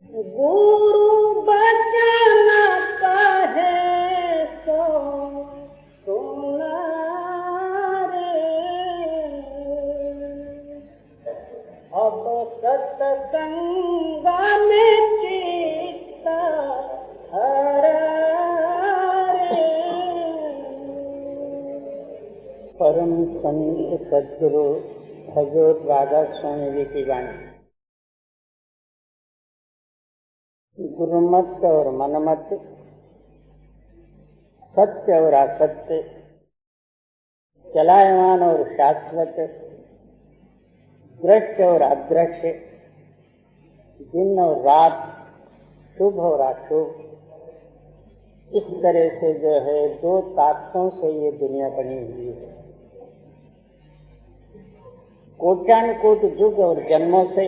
गुरु बचन कहे सो सुना रे, अब सत्संग में चित्त हरा रे। परम संत सद्गुरु हजरत राधा स्वामी जी की वाणी। गुरुमत और मनमत, सत्य और असत्य, चलायमान और शाश्वत, दृश्य और अदृश्य, दिन और रात, शुभ और अशुभ, इस तरह से जो है दो ताकतों से ये दुनिया बनी हुई है। कोटानुकोट युग और जन्मों से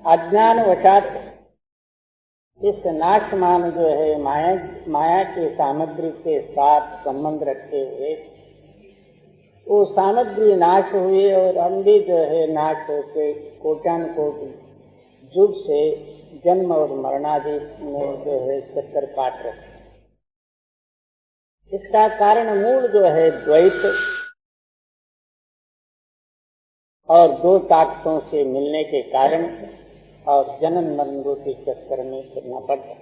अज्ञानवशात इस नाशमान जो है माया की सामग्री के साथ संबंध रखते हुए वो सामग्री नाश हुई और हम भी जो है नाश होकर कोटानुकोट युग से जन्म और मरणादि में जो है चक्कर काट रहे। इसका कारण मूल जो है द्वैत और दो ताकतों से मिलने के कारण और जन्म मरण रूपी चक्कर में फिरना पड़ता है।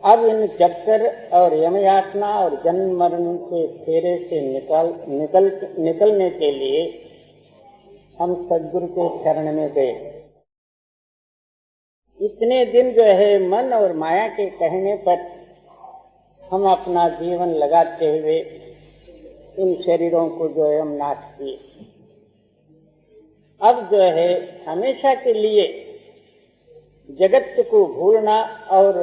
अब इन चक्कर और यमयातना और जन्म मरण के फेरे से निकलने के लिए हम सद्गुरु के शरण में गए। इतने दिन जो है मन और माया के कहने पर हम अपना जीवन लगाते हुए इन शरीरों को जो है हम नाश किए। अब जो है हमेशा के लिए जगत को भूलना और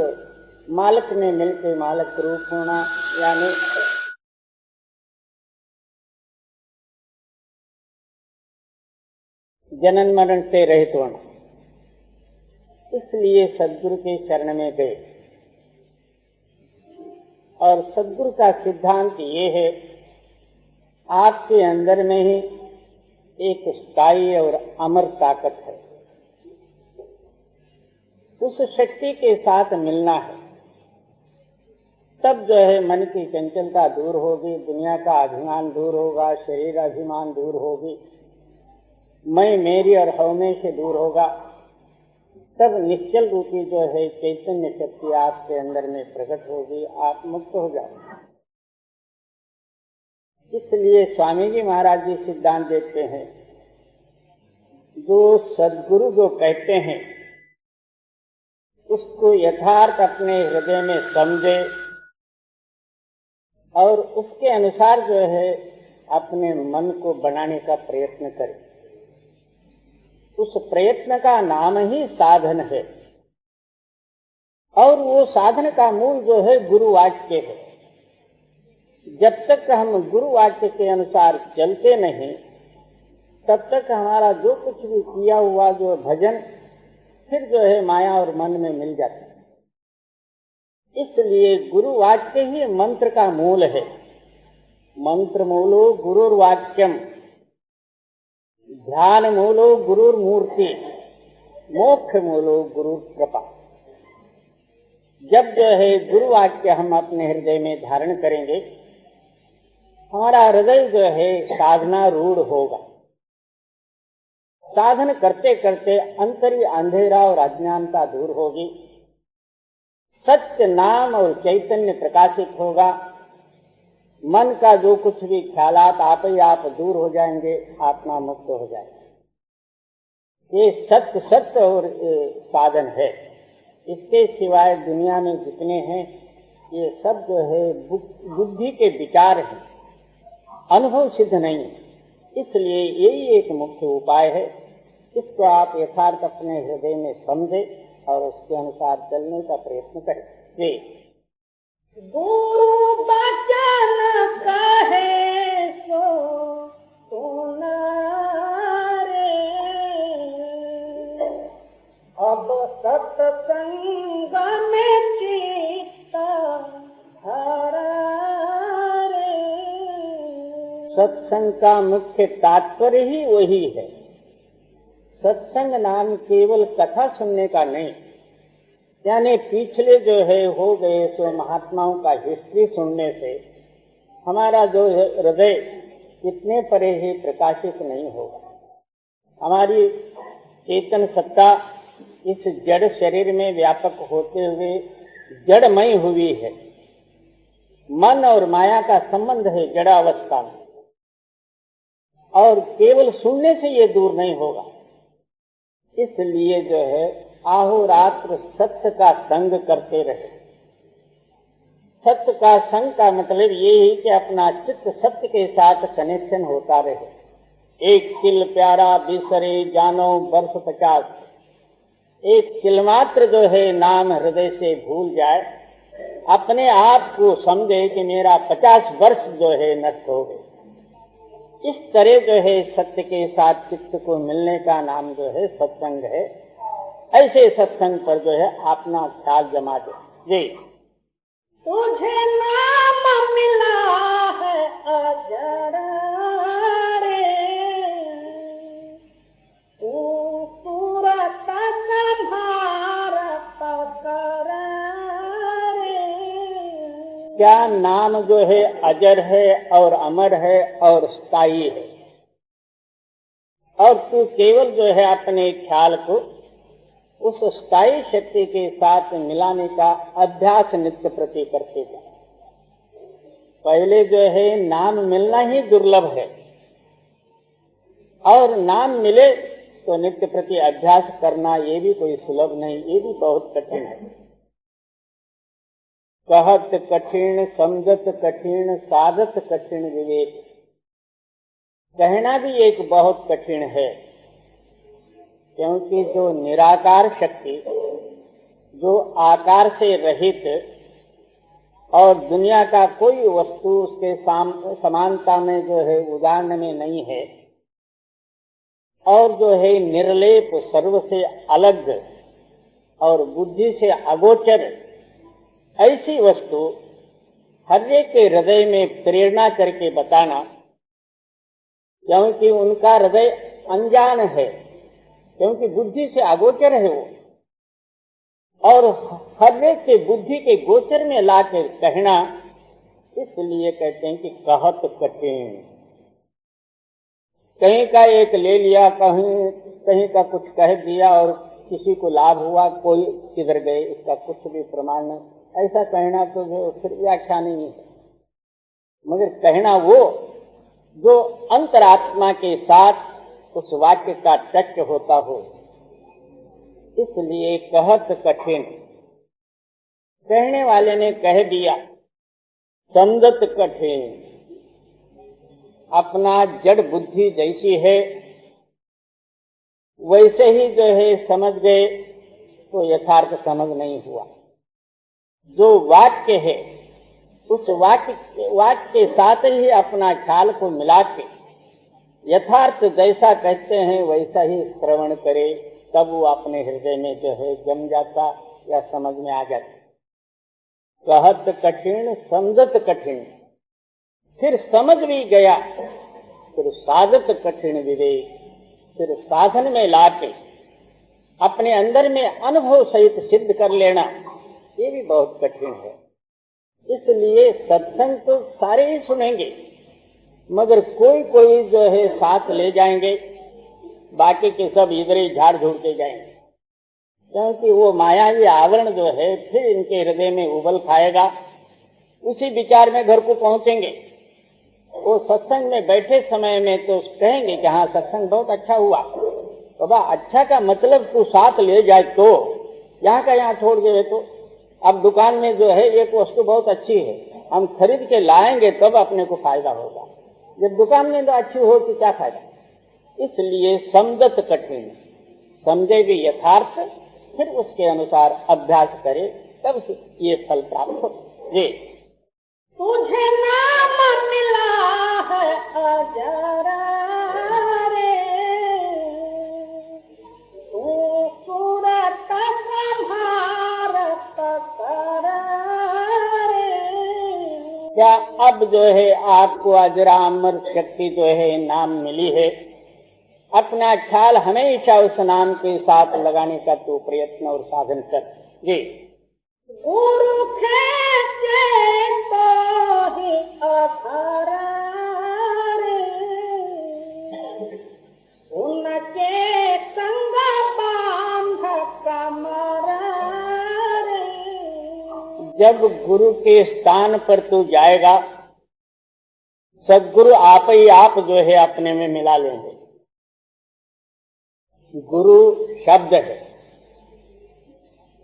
मालिक में मिलकर मालिक रूप होना, यानी जनन मरण से रहित होना, इसलिए सद्गुरु के शरण में गए। और सद्गुरु का सिद्धांत ये है, आपके अंदर में ही एक स्थायी और अमर ताकत है, उस शक्ति के साथ मिलना है। तब जो है मन की चंचलता दूर होगी, दुनिया का अभिमान दूर होगा, शरीर अभिमान दूर होगी, मैं मेरी और हमें से दूर होगा। तब निश्चल रूपी जो है चैतन्य शक्ति आपके अंदर में प्रकट होगी, आप मुक्त हो जाओगे। इसलिए स्वामी जी महाराज जी सिद्धांत देते हैं, जो सद्गुरु जो कहते हैं उसको यथार्थ अपने हृदय में समझे और उसके अनुसार जो है अपने मन को बनाने का प्रयत्न करे। उस प्रयत्न का नाम ही साधन है और वो साधन का मूल जो है गुरु वाक्य है। जब तक हम गुरु वाक्य के अनुसार चलते नहीं, तब तक हमारा जो कुछ भी किया हुआ जो भजन फिर जो है माया और मन में मिल जाता है। इसलिए गुरु वाक्य ही मंत्र का मूल है। मंत्र मूलो गुरुर्वाक्यम, ध्यान मूलो गुरुर्मूर्ति, मोक्ष मूलो गुरु कृपा। जब जो है गुरु वाक्य हम अपने हृदय में धारण करेंगे, हमारा हृदय जो है साधना रूढ़ होगा। साधन करते करते अंतरी अंधेरा और अज्ञानता दूर होगी, सत्य नाम और चैतन्य प्रकाशित होगा, मन का जो कुछ भी ख्यालात आप ही आप दूर हो जाएंगे, आत्मा मुक्त हो जाएगी। ये सत्य सत्य और साधन है। इसके सिवाय दुनिया में जितने हैं ये सब जो है बुद्धि के विचार हैं, अनुभव सिद्ध नहीं। इसलिए यही एक मुख्य उपाय है। इसको आप यथार्थ अपने हृदय में समझे और उसके अनुसार चलने का प्रयत्न करें। जी। गुरु बचन कहे सो सुना रे, अब सत्संग में चित्त हरा रे। सत्संग का मुख्य तात्पर्य ही वही है। सत्संग नाम केवल कथा सुनने का नहीं, यानी पिछले जो है हो गए सो महात्माओं का हिस्ट्री सुनने से हमारा जो हृदय इतने परे ही प्रकाशित नहीं होगा। हमारी चेतन सत्ता इस जड़ शरीर में व्यापक होते हुए जड़मय हुई है। मन और माया का संबंध है जड़ अवस्था में, और केवल सुनने से ये दूर नहीं होगा। इसलिए जो है अहोरात्र सत्य का संग करते रहे। सत्य का संग का मतलब ये है कि अपना चित्त सत्य के साथ कनेक्शन होता रहे। एक तिल प्यारा बिसरे जानो वर्ष 50। एक तिल मात्र जो है नाम हृदय से भूल जाए, अपने आप को समझे कि मेरा 50 वर्ष जो है नष्ट हो गए। इस तरह जो है सत्य के साथ चित्त को मिलने का नाम जो है सत्संग है। ऐसे सत्संग पर जो है अपना ख्याल जमा दे। जी, तुझे नाम मिला है अजर रे, तू सूरत भारत कर रे। क्या नाम जो है अजर है और अमर है और स्थायी है, और तू केवल जो है अपने ख्याल को उस स्थायी शक्ति के साथ मिलाने का अभ्यास नित्य प्रति करते जा। पहले जो है नाम मिलना ही दुर्लभ है, और नाम मिले तो नित्य प्रति अभ्यास करना ये भी कोई सुलभ नहीं, ये भी बहुत कठिन है। कहत कठिन समझत कठिन साधत कठिन विवेक। कहना भी एक बहुत कठिन है, क्योंकि जो निराकार शक्ति, जो आकार से रहित और दुनिया का कोई वस्तु उसके समानता में जो है उदाहरण में नहीं है, और जो है निर्लेप सर्व से अलग और बुद्धि से अगोचर, ऐसी वस्तु हर एक के हृदय में प्रेरणा करके बताना, क्योंकि उनका हृदय अनजान है, क्योंकि बुद्धि से अगोचर है वो, और हर एक के बुद्धि के गोचर में लाकर कहना, इसलिए कहते हैं कि कहत कठिन। कहीं का एक ले लिया, कहीं का कुछ कह दिया और किसी को लाभ हुआ, कोई किधर गए, इसका कुछ भी प्रमाण नहीं। ऐसा कहना तो जो फिर व्याख्या नहीं है, मगर कहना वो जो अंतरात्मा के साथ उस वाक्य का टच होता हो। इसलिए कहत कठिन, कहने वाले ने कह दिया। समझत कठिन, अपना जड़ बुद्धि जैसी है वैसे ही जो है समझ गए तो यथार्थ समझ नहीं हुआ। जो वाक्य है उस वाक्य के साथ ही अपना ख्याल को मिला के यथार्थ जैसा कहते हैं वैसा ही श्रवण करे, तब वो अपने हृदय में जो है जम जाता या समझ में आ जाता। कहत कठिन समझत कठिन, फिर समझ भी गया, फिर साधत कठिन विवेक, फिर साधन में लाके अपने अंदर में अनुभव सहित सिद्ध कर लेना, ये भी बहुत कठिन है। इसलिए सत्संग तो सारे ही सुनेंगे, मगर कोई कोई जो है साथ ले जाएंगे, बाकी के सब इधर ही झाड़ झूड़ के जाएंगे, क्योंकि वो मायावी आवरण जो है फिर इनके हृदय में उबल खाएगा। उसी विचार में घर को पहुंचेंगे। वो सत्संग में बैठे समय में तो कहेंगे कि हाँ सत्संग बहुत अच्छा हुआ। तो अच्छा का मतलब तू साथ ले जाए तो, यहाँ का यहाँ छोड़ गए तो। अब दुकान में जो है एक वस्तु बहुत अच्छी है, हम खरीद के लाएंगे तब अपने को फायदा होगा। जब दुकान में तो अच्छी हो तो क्या फायदा। इसलिए समझत कठिन, समझे भी यथार्थ, फिर उसके अनुसार अभ्यास करे, तब ये फल प्राप्त हो। जी, तुझे नाम मिला है अजर रे, तू सूरत संभारत कर रे। क्या अब जो है आपको अजरामर शक्ति जो है नाम मिली है, अपना ख्याल हमेशा उस नाम के साथ लगाने का तू प्रयत्न और साधन कर। जी। गुरु खेचे तो ही अधरा रे, उनके संग बांध कमरा रे। जब गुरु के स्थान पर तू जाएगा, सदगुरु आप ही आप जो है अपने में मिला लेंगे। गुरु शब्द है,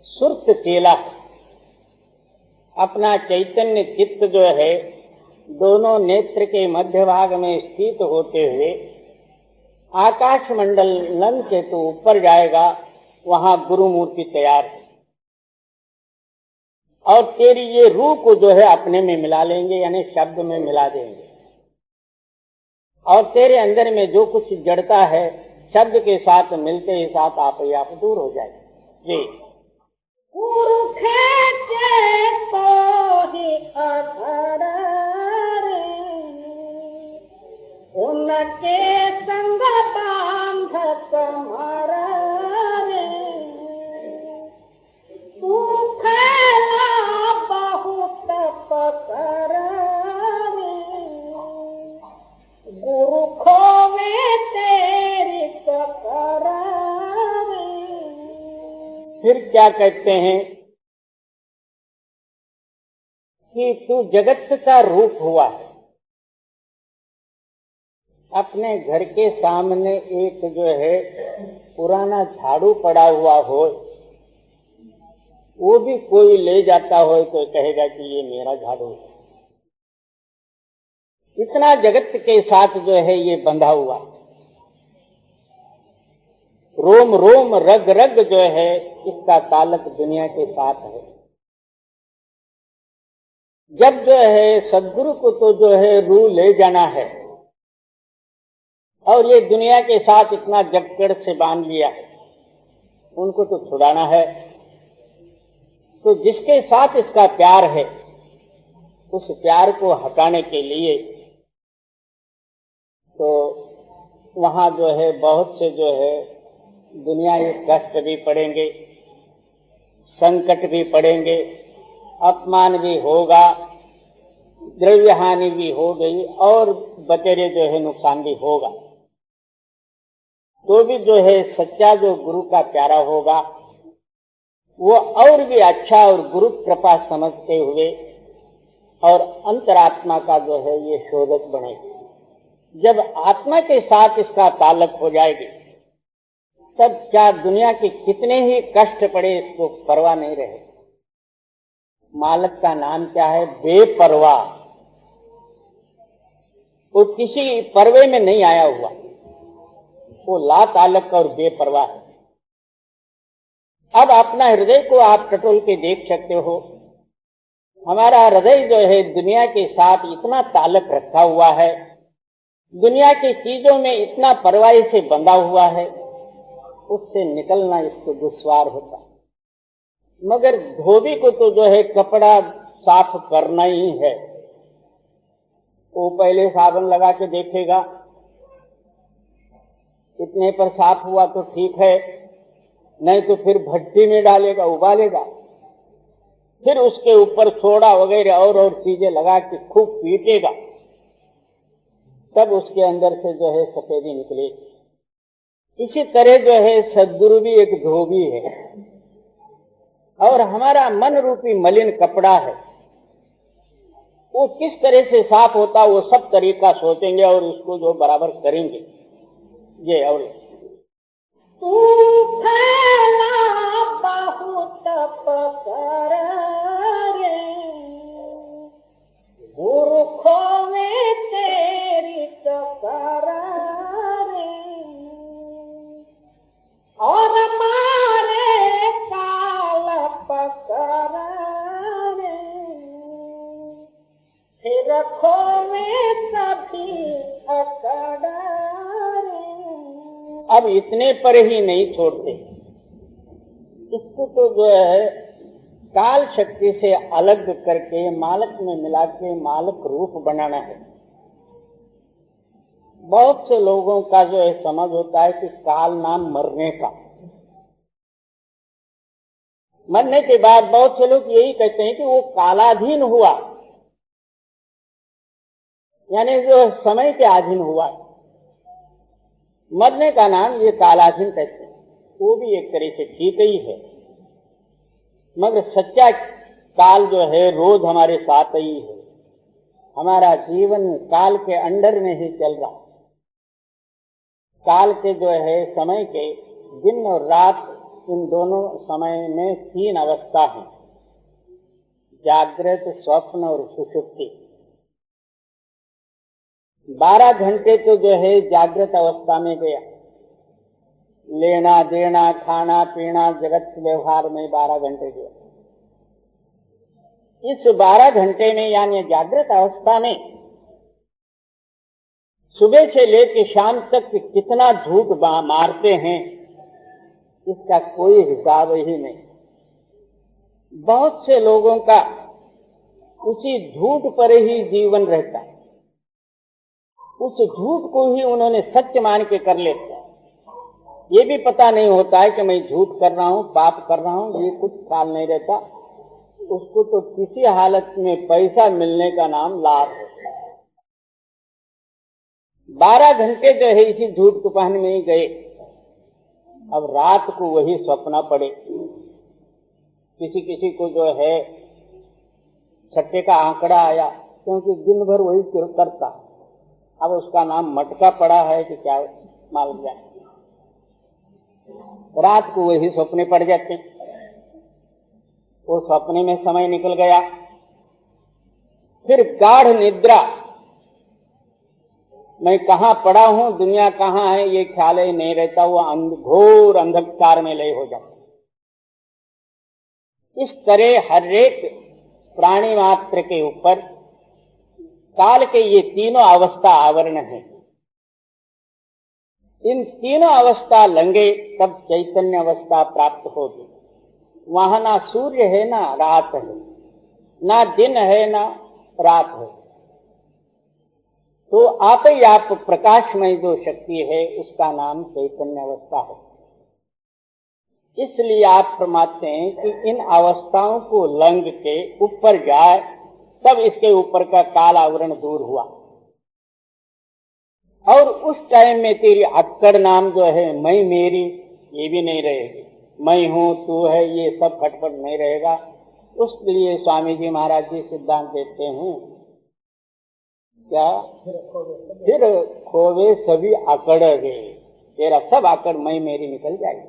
सुरत चेला है। अपना चैतन्य चित्त जो है दोनों नेत्र के मध्य भाग में स्थित होते हुए आकाश मंडल से तो ऊपर जाएगा, वहां गुरु मूर्ति तैयार है और तेरी ये रूह को जो है अपने में मिला लेंगे, यानी शब्द में मिला देंगे। और तेरे अंदर में जो कुछ जड़ता है शब्द के साथ मिलते ही साथ आप ही आप दूर हो जाएगी। जी। गुरु खेचे तो ही अधरा रे, उनके संग बांध कमरा रे। तू फैला बहुत पकड़ा रे, गुरु खोवे तेरी पकड़ा रे। फिर क्या कहते हैं कि तू जगत का रूप हुआ है। अपने घर के सामने एक जो है पुराना झाड़ू पड़ा हुआ हो, वो भी कोई ले जाता हो तो कहेगा कि ये मेरा झाड़ू है। इतना जगत के साथ जो है ये बंधा हुआ, रोम रोम रग रग जो है इसका ताल्लुक दुनिया के साथ है। जब जो है सदगुरु को तो जो है रूह ले जाना है और ये दुनिया के साथ इतना जकड़ से बांध लिया है, उनको तो छुड़ाना है। तो जिसके साथ इसका प्यार है उस प्यार को हटाने के लिए तो वहां जो है बहुत से जो है दुनिया के कष्ट भी पड़ेंगे, संकट भी पड़ेंगे, अपमान भी होगा, द्रव्य हानि भी हो गई और बतेरे जो है नुकसान भी होगा। तो भी जो है सच्चा जो गुरु का प्यारा होगा वो और भी अच्छा और गुरु कृपा समझते हुए और अंतरात्मा का जो है ये शोधक बनेगा। जब आत्मा के साथ इसका ताल्लुक हो जाएगी तब क्या दुनिया के कितने ही कष्ट पड़े इसको परवाह नहीं रहे। मालिक का नाम क्या है? बेपरवाह। वो किसी परवे में नहीं आया हुआ, वो ला ताल्लुक और बेपरवाह है। अब अपना हृदय को आप टटोल के देख सकते हो। हमारा हृदय जो है दुनिया के साथ इतना ताल्लुक रखा हुआ है, दुनिया की चीजों में इतना परवाही से बंधा हुआ है, उससे निकलना इसको दुश्वार होता। मगर धोबी को तो जो है कपड़ा साफ करना ही है। वो पहले साबुन लगा के देखेगा, इतने पर साफ हुआ तो ठीक है, नहीं तो फिर भट्टी में डालेगा, उबालेगा, फिर उसके ऊपर सोडा वगैरह और चीजें लगा के खूब पीटेगा, तब उसके अंदर से जो है सफेदी निकलेगी। इसी तरह जो है सद्गुरु भी एक धोबी है और हमारा मन रूपी मलिन कपड़ा है। वो किस तरह से साफ होता वो सब तरीका सोचेंगे और उसको जो बराबर करेंगे। ये और तू फैला बहुत पकड़ रे, गुरु खोवे तेरी टकर रे, और मारे काल पकड़ रे, फिर खोवे कभी अकड़ रे। अब इतने पर ही नहीं छोड़ते, इसको तो जो है काल शक्ति से अलग करके मालक में मिला के मालक रूप बनाना है। बहुत से लोगों का जो है समझ होता है कि काल नाम मरने का। मरने के बाद बहुत से लोग यही कहते हैं कि वो कालाधीन हुआ, यानी जो समय के अधीन हुआ। मरने का नाम ये कालाधीन कहते हैं, वो भी एक तरह से ठीक ही है, मगर सच्चा काल जो है रोज हमारे साथ ही है। हमारा जीवन काल के अंडर में ही चल रहा। काल के जो है समय के दिन और रात, इन दोनों समय में 3 अवस्था है, जागृत, स्वप्न और सुषुप्ति। 12 घंटे तो जो है जागृत अवस्था में गया, लेना देना खाना पीना जगत व्यवहार में 12 घंटे गया। इस 12 घंटे में यानी जागृत अवस्था में सुबह से लेकर शाम तक कितना झूठ मारते हैं, इसका कोई हिसाब ही नहीं। बहुत से लोगों का उसी झूठ पर ही जीवन रहता है, उस झूठ को ही उन्होंने सच मान के कर लेते हैं। ये भी पता नहीं होता है कि मैं झूठ कर रहा हूं, पाप कर रहा हूं, ये कुछ ख्याल नहीं रहता उसको। तो किसी हालत में पैसा मिलने का नाम लाभ है। 12 घंटे जो है इसी झूठ कुपहन में ही गए। अब रात को वही सपना पड़े। किसी किसी को जो है छठे का आंकड़ा आया, क्योंकि दिन भर वही करता, अब उसका नाम मटका पड़ा है कि क्या मालूम जाए। रात को वही सपने पड़ जाते, वो सपने में समय निकल गया। फिर गाढ़ निद्रा, मैं कहां पड़ा हूं, दुनिया कहां है, ये ख्याल ही नहीं रहता। वो घोर अंधकार में लय हो जाता। इस तरह हर एक प्राणी मात्र के ऊपर काल के ये तीनों अवस्था आवरण है। इन तीनों अवस्था लंघे तब चैतन्य अवस्था प्राप्त होगी। वहां ना सूर्य है ना रात है, ना दिन है ना रात है, तो आप ही आप प्रकाशमय जो शक्ति है उसका नाम चैतन्य अवस्था है। इसलिए आप फरमाते हैं कि इन अवस्थाओं को लंघ के ऊपर जाए तब इसके ऊपर का काल आवरण दूर हुआ। और उस टाइम में तेरी अक्कड़ नाम जो है, मैं मेरी, ये भी नहीं रहेगी। मैं हूं तू है, ये सब खटपट नहीं रहेगा। उसके लिए स्वामी जी महाराज जी सिद्धांत देते हैं, क्या फिर खोवे सभी अकड़ गए, तेरा सब अकड़ मैं मेरी निकल जाएगी।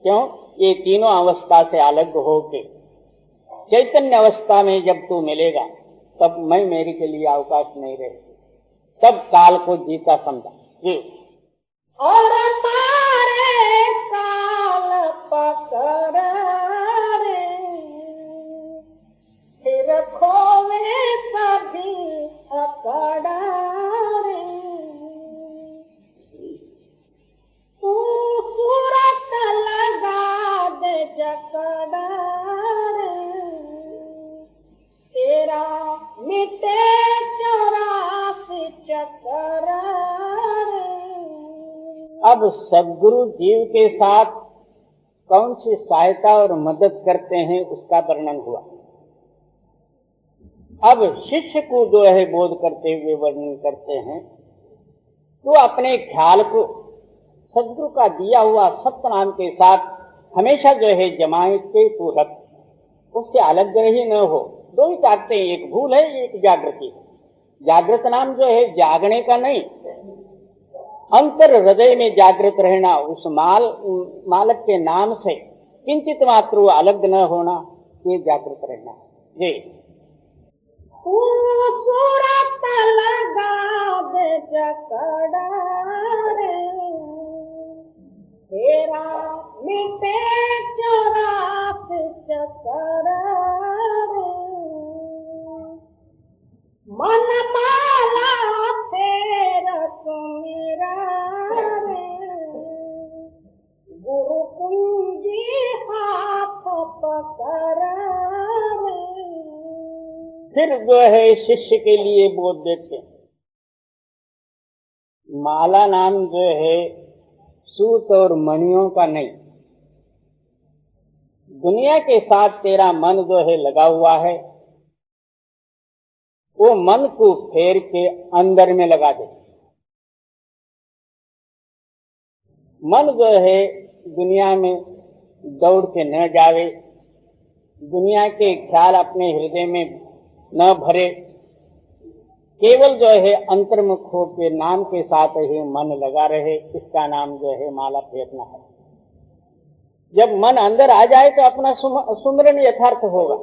क्यों? ये तीनों अवस्था से अलग होके चैतन्य अवस्था में जब तू मिलेगा तब मैं मेरी के लिए अवकाश नहीं रहेगी, तब काल को जीता समझा जी। और मारे काल पकड़ रे, फिर खोवे सभी अकड़ रे। तू सूरत लगा दे जकड़ रे, तेरा मिटे 84 चक्कर रे। अब सदगुरु जीव के साथ कौन सी सहायता और मदद करते हैं उसका वर्णन हुआ। अब शिष्य को जो है बोध करते हुए वर्णन करते हैं, तो अपने ख्याल को सदगुरु का दिया हुआ सत्य नाम के साथ हमेशा जो है जमाए के तू रख, उससे अलग ही न हो। दो ही चाहते हैं, एक भूल है एक जागृति है। जागृत नाम जो है जागने का नहीं, अंतर हृदय में जागृत रहना, उस मालक के नाम से किंचित मात्र अलग न होना, ये जागृत रहना जी। सूरत लगा दे जकड़ रे, तेरा मिटे 84 चक्कर रे। मन माला तेरा मेरा रे, गुरु कुंजी हाथ पकड़ रे। फिर जो है शिष्य के लिए बोध देते हैं, माला नाम जो है सूत और मणियों का नहीं, दुनिया के साथ तेरा मन जो है लगा हुआ है, वो मन को फेर के अंदर में लगा दे। मन जो है दुनिया में दौड़ के न जावे, दुनिया के ख्याल अपने हृदय में न भरे, केवल जो है अंतर्मुख हो के नाम के साथ ही मन लगा रहे, इसका नाम जो है माला फेरना है। जब मन अंदर आ जाए तो अपना सुमरन यथार्थ होगा,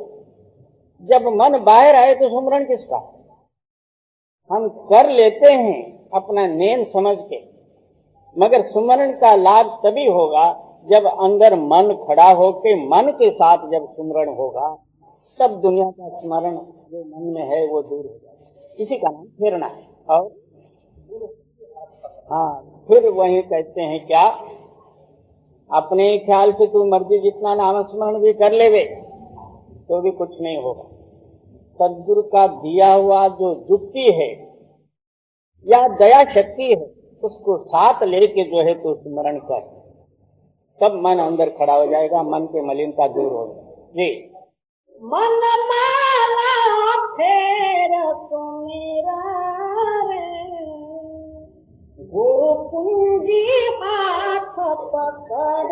जब मन बाहर आए तो सुमरन किसका? हम कर लेते हैं अपना नेम समझ के, मगर सुमरन का लाभ तभी होगा जब अंदर मन खड़ा होके मन के साथ जब सुमरन होगा, तब दुनिया का स्मरण जो मन में है वो दूर हो जाएगा। इसी का नाम फेरना है। और हाँ, फिर वही कहते हैं क्या, अपने ख्याल से तू मर्जी जितना नाम स्मरण भी कर लेवे तो भी कुछ नहीं होगा। सदगुरु का दिया हुआ जो युक्ति है या दया शक्ति है, उसको साथ लेके जो है तू स्मरण कर, तब मन अंदर खड़ा हो जाएगा, मन के मलिनता दूर हो जाएगी। जी। मन माला फेर मेरा रे, गुरु पूंजी हाथ पकड़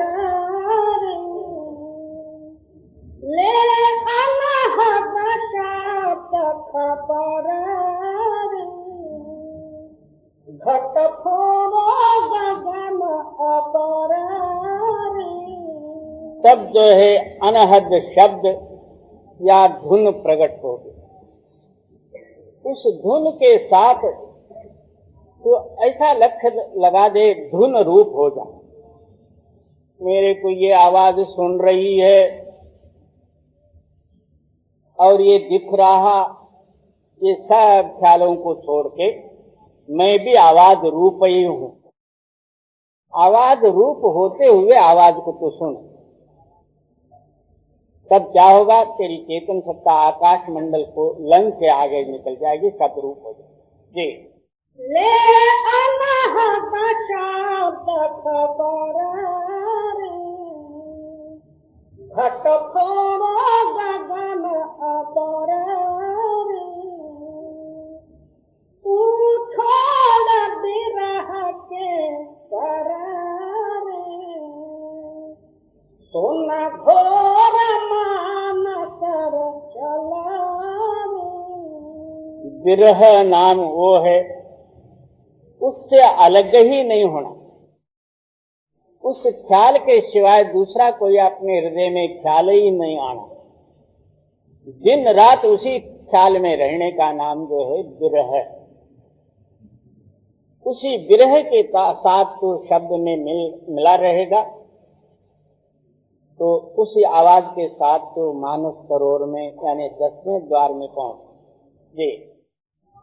रे, ले अनहद शात खबर रे, घट फोड़ो गगन अपर रे। तब जो है अनहद शब्द या धुन प्रकट होगी। उस धुन के साथ तो ऐसा लक्ष्य लगा दे, धुन रूप हो जाए। मेरे को ये आवाज सुन रही है और ये दिख रहा, ये सब ख्यालों को छोड़ के मैं भी आवाज रूप ही हूं। आवाज रूप होते हुए आवाज को तो सुन, तब क्या होगा, तेरी चेतन सत्ता आकाश मंडल को लंघ के आगे निकल जाएगी, शब्द रूप हो जाएगी। जी। ले अनहद शात खबर रे, घट फोड़ो गगन अपर रे, तू छोड़ बिरह के कर रे, सोना घोर मान कर चला रे। विरह नाम वो है, उससे अलग ही नहीं होना। उस ख्याल के सिवाय दूसरा कोई अपने हृदय में ख्याल ही नहीं आना। दिन रात उसी ख्याल में रहने का नाम जो है विरह। उसी विरह के साथ तो शब्द में मिला रहेगा, तो उसी आवाज के साथ तो मानस सरोवर में यानी 10वें द्वार में पहुंच। जी।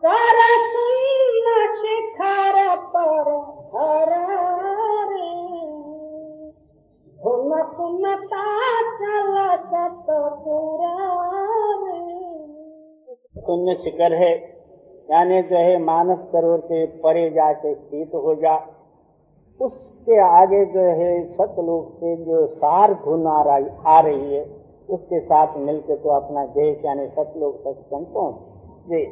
कर सुन शिखर पर हर रे, धुन सुनता चल सतपुरा रे। शून्य शिखर है, यानी जो है मानस सरोवर के परे जाके स्थित हो जा। उसके आगे जो है सतलोक से जो सार धुन आ रही है, उसके साथ मिलकर तो अपना देश यानी सतलोक तक पहुंच। जी।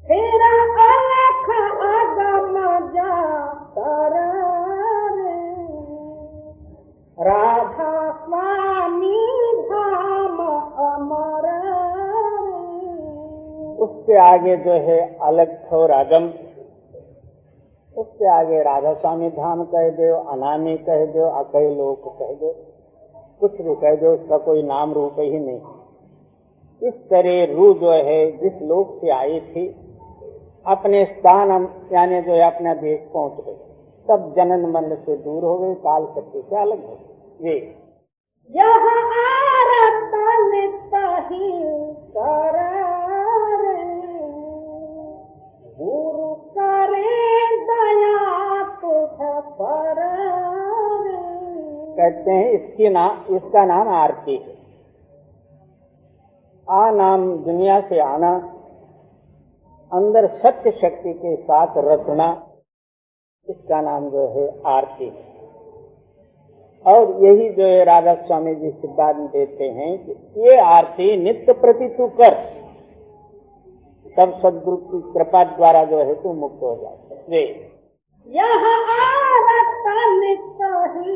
तेरा अलख अगम जातर रे, राधा स्वामी धाम अमर रे। उसके आगे जो है अलख और अगम, उसके आगे राधा स्वामी धाम कह दो, अनामी कह दो, अकई लोक कह दो, कुछ भी कह दो, उसका कोई नाम रूप ही नहीं। इस तरह रूह जो है जिस लोक से आई थी अपने स्थान यानी जो है अपना देश पहुंच गई, तब जनन मन से दूर हो गई, काल शक्ति से अलग हो गई। ये यह आरत नितहि कर रे, गुरु करे दया तुझ पर रे। कहते हैं इसका नाम आरती है। आ नाम दुनिया से आना, अंदर सत्य शक्ति के साथ रचना, इसका नाम जो है आरती है। और यही जो है राधा स्वामी जी सिद्धांत देते हैं कि ये आरती नित्य प्रति तू कर, तब सदगुरु की कृपा द्वारा जो है तू मुक्त हो जाता है। यह आरत नित्य ही